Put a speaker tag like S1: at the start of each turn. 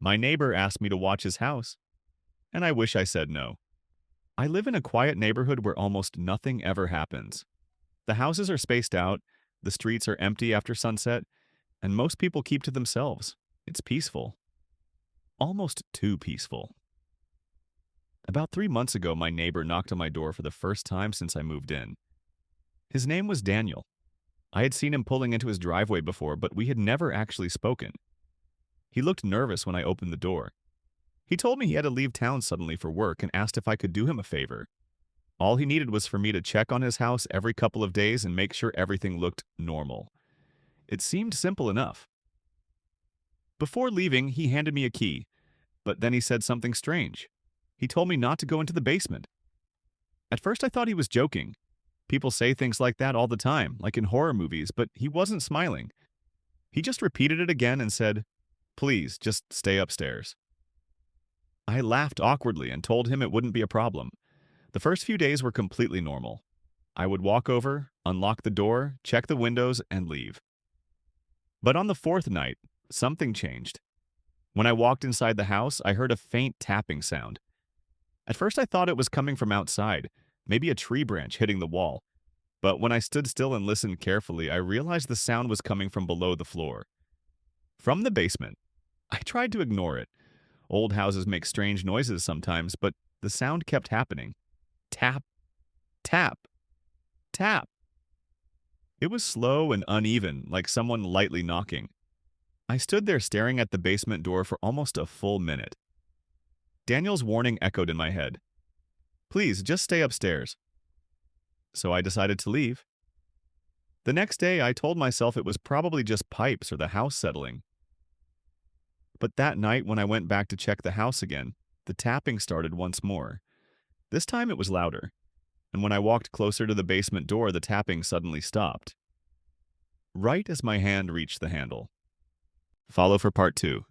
S1: My neighbor asked me to watch his house, and I wish I said no. I live in a quiet neighborhood where almost nothing ever happens. The houses are spaced out, the streets are empty after sunset, and most people keep to themselves. It's peaceful. Almost too peaceful. About 3 months ago, my neighbor knocked on my door for the first time since I moved in. His name was Daniel. I had seen him pulling into his driveway before, but we had never actually spoken. He looked nervous when I opened the door. He told me he had to leave town suddenly for work and asked if I could do him a favor. All he needed was for me to check on his house every couple of days and make sure everything looked normal. It seemed simple enough. Before leaving, he handed me a key, but then he said something strange. He told me not to go into the basement. At first, I thought he was joking. People say things like that all the time, like in horror movies, but he wasn't smiling. He just repeated it again and said, "Please, just stay upstairs." I laughed awkwardly and told him it wouldn't be a problem. The first few days were completely normal. I would walk over, unlock the door, check the windows, and leave. But on the fourth night, something changed. When I walked inside the house, I heard a faint tapping sound. At first, I thought it was coming from outside, maybe a tree branch hitting the wall. But when I stood still and listened carefully, I realized the sound was coming from below the floor. From the basement. I tried to ignore it. Old houses make strange noises sometimes, but the sound kept happening. Tap, tap, tap. It was slow and uneven, like someone lightly knocking. I stood there staring at the basement door for almost a full minute. Daniel's warning echoed in my head. "Please, just stay upstairs." So I decided to leave. The next day, I told myself it was probably just pipes or the house settling. But that night, when I went back to check the house again, the tapping started once more. This time it was louder, and when I walked closer to the basement door, the tapping suddenly stopped. Right as my hand reached the handle. Follow for part 2.